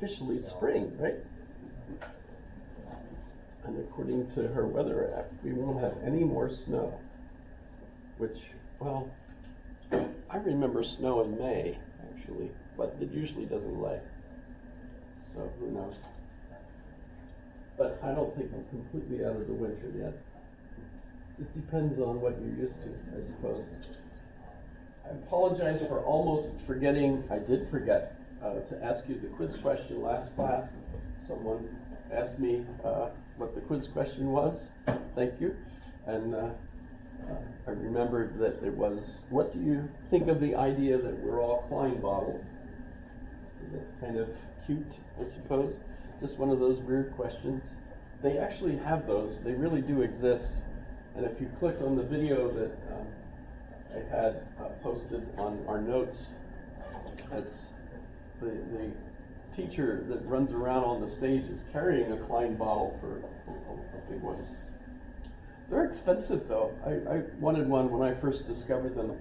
officially spring, right? And according to her weather app, we won't have any more snow. Which, well, I remember snow in May, actually, but it usually doesn't lay. So who knows? But I don't think I'm completely out of the winter yet. It depends on what you're used to, I suppose. I apologize for almost forgetting. I did forget to ask you the quiz question last class. Someone asked me what the quiz question was. Thank you. And I remembered that it was, what do you think of the idea that we're all Klein bottles? So that's kind of cute, I suppose. Just one of those weird questions. They actually have those. They really do exist. And if you click on the video that I had posted on our notes, it's the teacher that runs around on the stage is carrying a Klein bottle for a big one. They're expensive though. I wanted one when I first discovered them,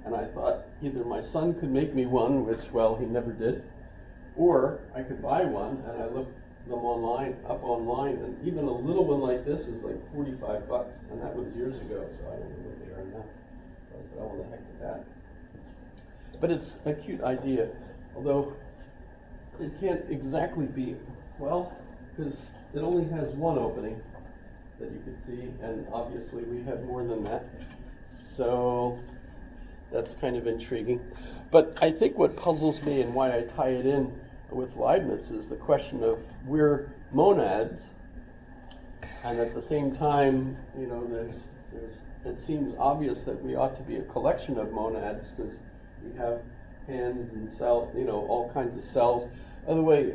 and I thought either my son could make me one, which, well, he never did, or I could buy one, and I looked them up online, and even a little one like this is like $45, and that was years ago, so I don't know what they are now. So I said, oh, the heck with that. But it's a cute idea, although it can't exactly be, well, because it only has one opening that you can see, and obviously we have more than that. So that's kind of intriguing. But I think what puzzles me and why I tie it in with Leibniz is the question of we're monads, and at the same time, you know, it seems obvious that we ought to be a collection of monads because we have hands and cells, you know, all kinds of cells. By the way,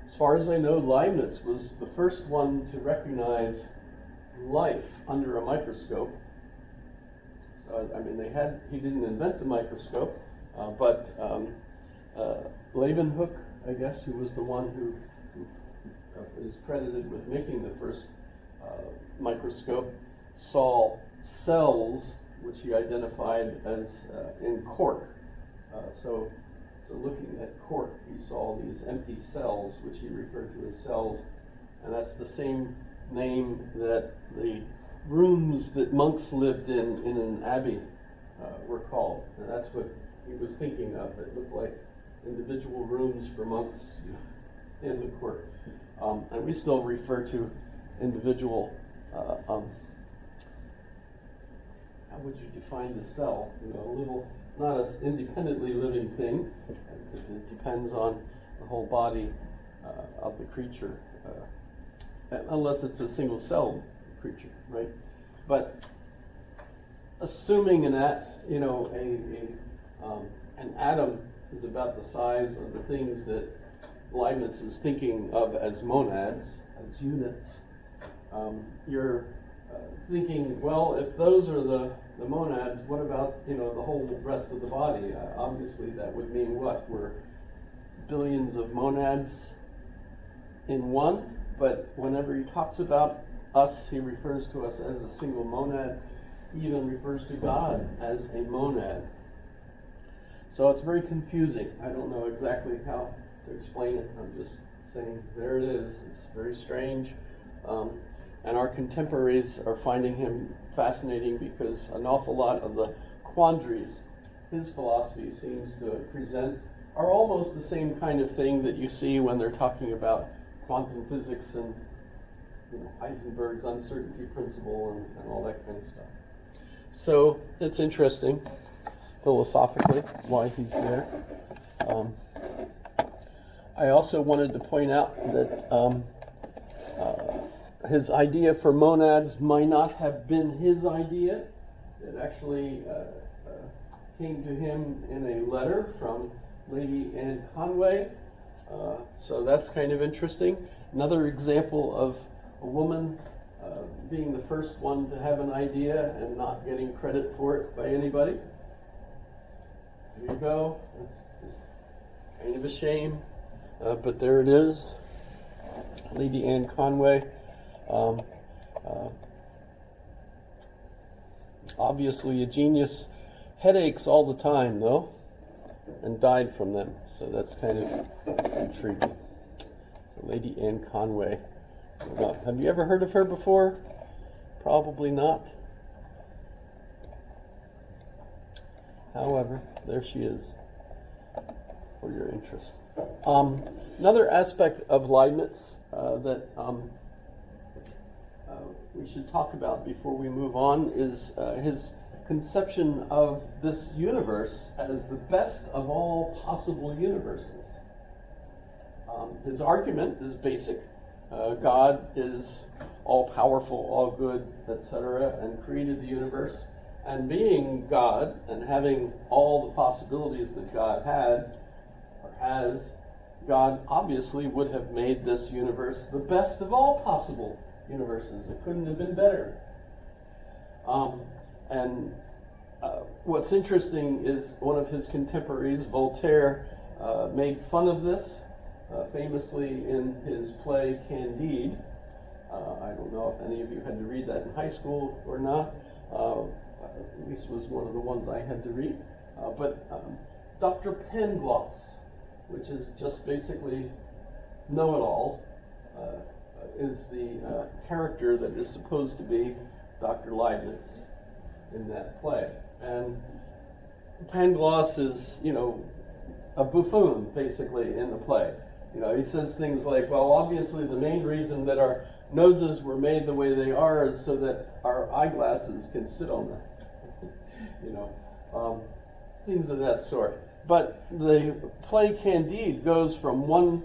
as far as I know, Leibniz was the first one to recognize life under a microscope. So, I mean, he didn't invent the microscope, but Leeuwenhoek, I guess, who was the one who is credited with making the first microscope, saw cells, which he identified as in cork. So looking at cork, he saw these empty cells, which he referred to as cells, and that's the same name that the rooms that monks lived in an abbey were called, and that's what he was thinking of. It looked like individual rooms for monks in the court. And we still refer to individual, how would you define the cell? You know, it's not an independently living thing, because it depends on the whole body of the creature, unless it's a single celled creature, right? But assuming an atom is about the size of the things that Leibniz is thinking of as monads, as units, you're thinking, well, if those are the monads, what about, you know, the whole rest of the body? Obviously, that would mean what? We're billions of monads in one, but whenever he talks about us, he refers to us as a single monad. He even refers to God as a monad. So it's very confusing. I don't know exactly how to explain it. I'm just saying there it is. It's very strange. And our contemporaries are finding him fascinating because an awful lot of the quandaries his philosophy seems to present are almost the same kind of thing that you see when they're talking about quantum physics and, you know, Heisenberg's uncertainty principle and all that kind of stuff. So it's interesting, philosophically, why he's there. I also wanted to point out that his idea for monads might not have been his idea. It actually came to him in a letter from Lady Anne Conway. So that's kind of interesting. Another example of a woman being the first one to have an idea and not getting credit for it by anybody. There you go. That's just kind of a shame. But there it is. Lady Anne Conway. Obviously a genius. Headaches all the time, though. and died from them. So that's kind of intriguing. So Lady Anne Conway. Well, have you ever heard of her before? Probably not. However, there she is for your interest. Another aspect of Leibniz that we should talk about before we move on is his conception of this universe as the best of all possible universes. His argument is basic. God is all-powerful, all good, etc., and created the universe. And being God and having all the possibilities that God had or has, God obviously would have made this universe the best of all possible universes. It couldn't have been better. What's interesting is one of his contemporaries, Voltaire, made fun of this, famously in his play Candide. I don't know if any of you had to read that in high school or not. At least it was one of the ones I had to read. But Dr. Pangloss, which is just basically know-it-all, is the character that is supposed to be Dr. Leibniz in that play. And Pangloss is, a buffoon, basically, in the play. He says things like, well, obviously the main reason that our noses were made the way they are is so that our eyeglasses can sit on them. Things of that sort. But the play Candide goes from one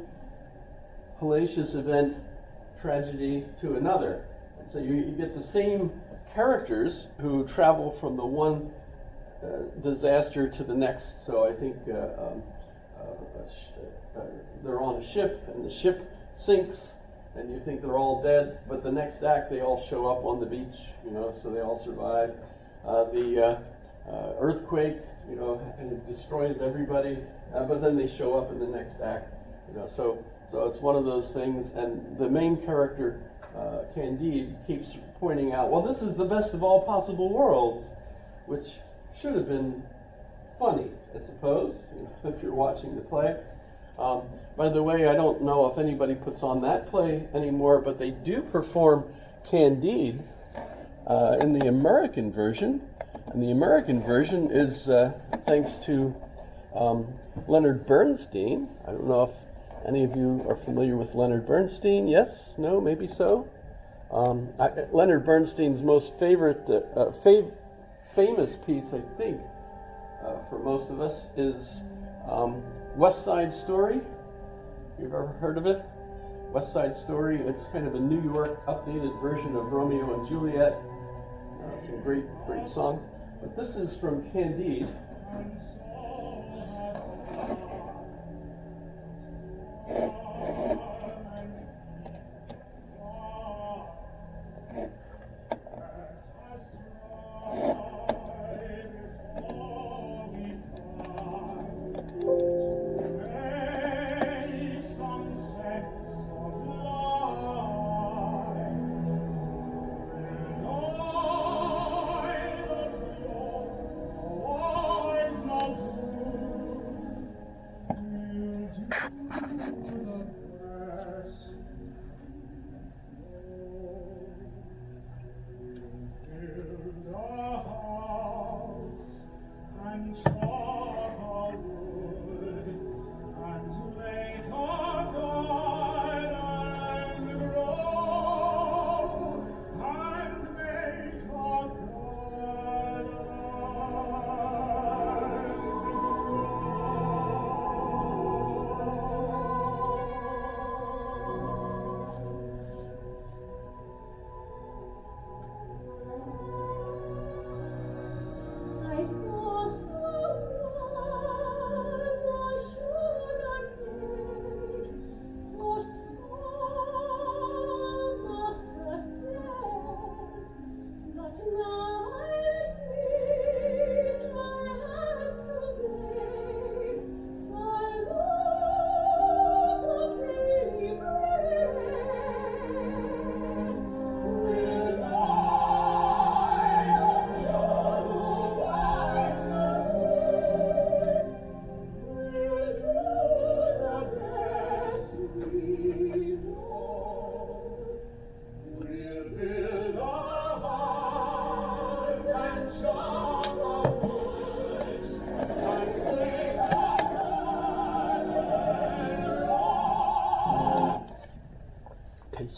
hellacious event, tragedy, to another. So you get the same characters who travel from the one disaster to the next. So I think they're on a ship, and the ship sinks, and you think they're all dead, but the next act they all show up on the beach, so they all survive. The earthquake, and it destroys everybody, but then they show up in the next act, so it's one of those things, and the main character, Candide, keeps pointing out, well, this is the best of all possible worlds, which should have been funny, I suppose, if you're watching the play. By the way, I don't know if anybody puts on that play anymore, but they do perform Candide in the American version. And the American version is thanks to Leonard Bernstein. I don't know if any of you are familiar with Leonard Bernstein. Yes? No? Maybe so? Leonard Bernstein's most famous piece, I think, for most of us, is West Side Story. You've ever heard of it? West Side Story. It's kind of a New York updated version of Romeo and Juliet. Some great songs. But this is from Candide.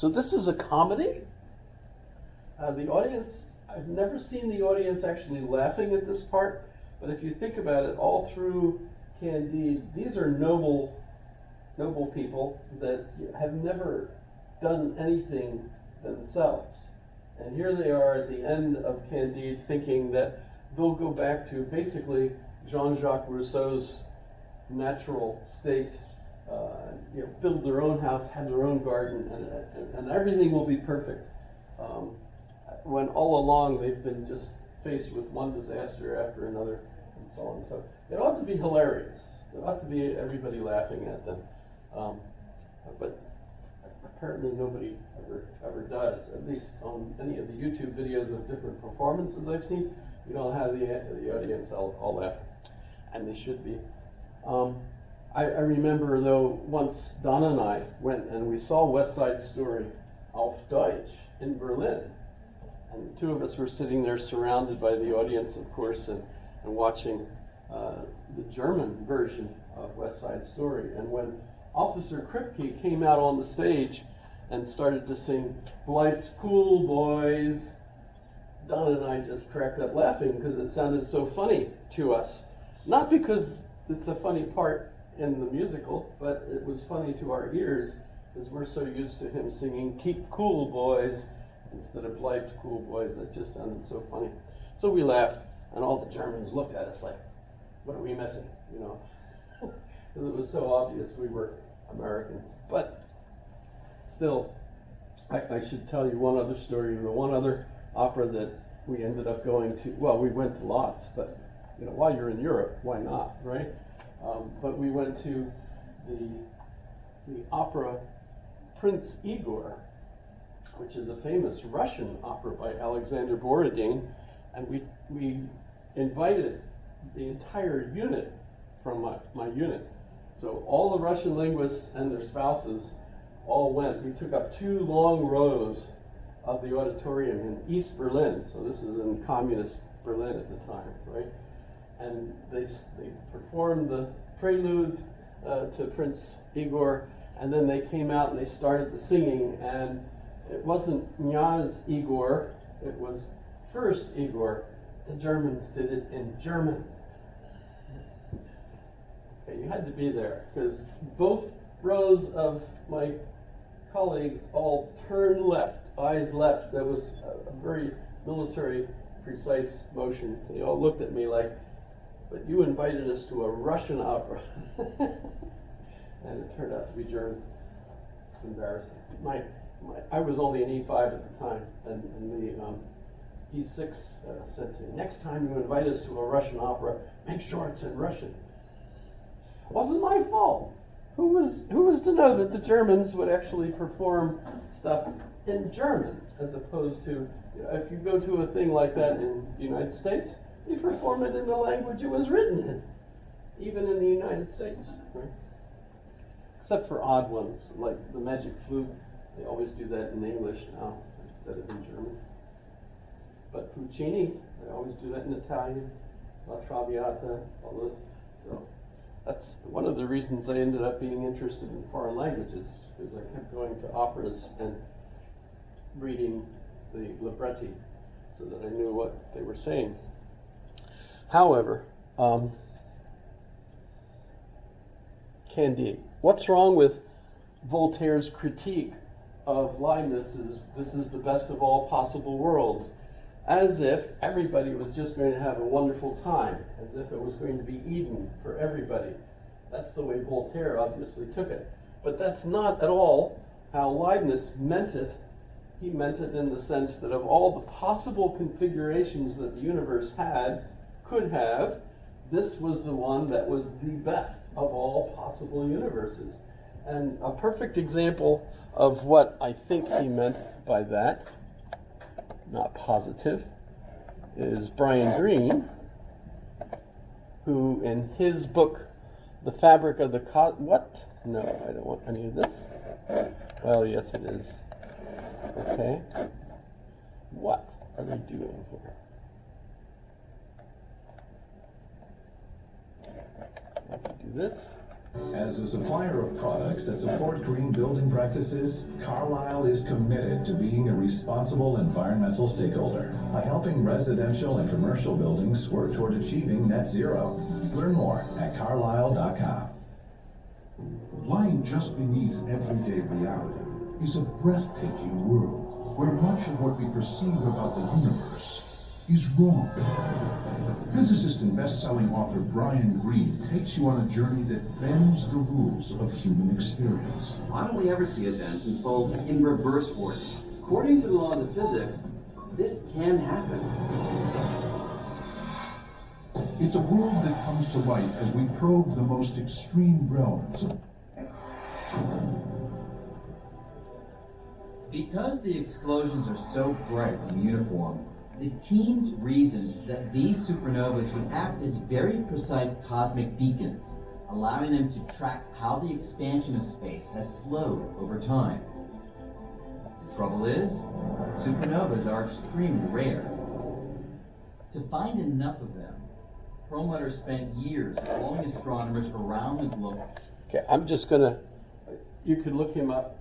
So this is a comedy. The audience, I've never seen the audience actually laughing at this part, but if you think about it, all through Candide, these are noble people that have never done anything themselves. And here they are at the end of Candide thinking that they'll go back to basically Jean-Jacques Rousseau's natural state, build their own house, have their own garden, and everything will be perfect. When all along they've been just faced with one disaster after another, and so on. So it ought to be hilarious. It ought to be everybody laughing at them. But apparently nobody ever does. At least on any of the YouTube videos of different performances I've seen, you don't have the audience all laugh, and they should be. I remember though once Donna and I went and we saw West Side Story auf Deutsch in Berlin, and the two of us were sitting there surrounded by the audience, of course, and watching the German version of West Side Story. And when Officer Kripke came out on the stage and started to sing "Bleibt cool, boys," Don and I just cracked up laughing because it sounded so funny to us. Not because it's a funny part in the musical, but it was funny to our ears because we're so used to him singing "Keep cool, boys," instead of "Bleibt cool, boys." That just sounded so funny. So we laughed, and all the Germans looked at us like, what are we missing, Because it was so obvious we were Americans. But still, I should tell you one other story. The one other opera that we ended up going to, well, we went to lots, but while you're in Europe, why not, right? But we went to the opera Prince Igor, which is a famous Russian opera by Alexander Borodin, and we invited the entire unit from my unit. So all the Russian linguists and their spouses all went. We took up 2 long rows of the auditorium in East Berlin. So this is in communist Berlin at the time, right? And they performed the prelude to Prince Igor, and then they came out and they started the singing, and it wasn't Knyaz Igor, it was First Igor. The Germans did it in German. Okay, you had to be there, because both rows of my colleagues all turned left, eyes left. That was a very military precise motion. They all looked at me like, but you invited us to a Russian opera. And it turned out to be German. Embarrassing. I was only an E5 at the time, and the E6 said to me, next time you invite us to a Russian opera, make sure it's in Russian. It wasn't my fault. Who was to know that the Germans would actually perform stuff in German, as opposed to, if you go to a thing like that in the United States, you perform it in the language it was written in, even in the United States, right? Except for odd ones, like the Magic Flute. They always do that in English now instead of in German. But Puccini, they always do that in Italian. La Traviata, all those. So that's one of the reasons I ended up being interested in foreign languages, because I kept going to operas and reading the libretti so that I knew what they were saying. However, Candide. What's wrong with Voltaire's critique of Leibniz's "this is the best of all possible worlds," as if everybody was just going to have a wonderful time, as if it was going to be Eden for everybody. That's the way Voltaire obviously took it. But that's not at all how Leibniz meant it. He meant it in the sense that of all the possible configurations that the universe could have, this was the one that was the best of all possible universes. And a perfect example of what I think he meant by that, not positive, is Brian Greene, who in his book, The Fabric of the what? No, I don't want any of this. Well, yes it is. Okay. What are they doing here? I can do this. As a supplier of products that support green building practices, Carlisle is committed to being a responsible environmental stakeholder by helping residential and commercial buildings work toward achieving net zero. Learn more at carlisle.com. Lying just beneath everyday reality is a breathtaking world where much of what we perceive about the universe is wrong. Physicist and best-selling author Brian Greene takes you on a journey that bends the rules of human experience. Why don't we ever see events unfold in reverse order? According to the laws of physics, this can happen. It's a world that comes to light as we probe the most extreme realms of Because the explosions are so bright and uniform, the teams reasoned that these supernovas would act as very precise cosmic beacons, allowing them to track how the expansion of space has slowed over time. The trouble is, supernovas are extremely rare. To find enough of them, Perlmutter spent years calling astronomers around the globe. Okay, you can look him up,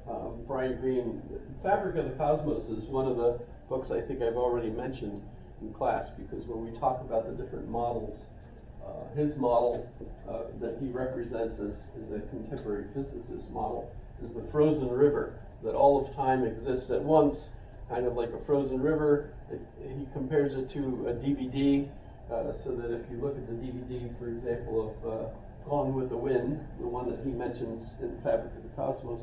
Brian Greene. Fabric of the Cosmos is one of the books I think I've already mentioned in class, because when we talk about the different models, his model that he represents as a contemporary physicist model is the frozen river, that all of time exists at once, kind of like a frozen river. He compares it to a DVD, so that if you look at the DVD, for example, of Gone with the Wind, the one that he mentions in Fabric of the Cosmos,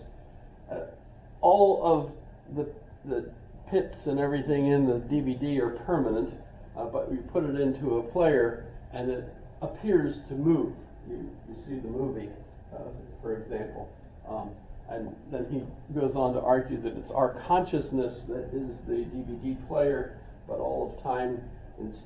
all of the pits and everything in the DVD are permanent, but we put it into a player and it appears to move. You see the movie, for example. And then he goes on to argue that it's our consciousness that is the DVD player, but all of time and space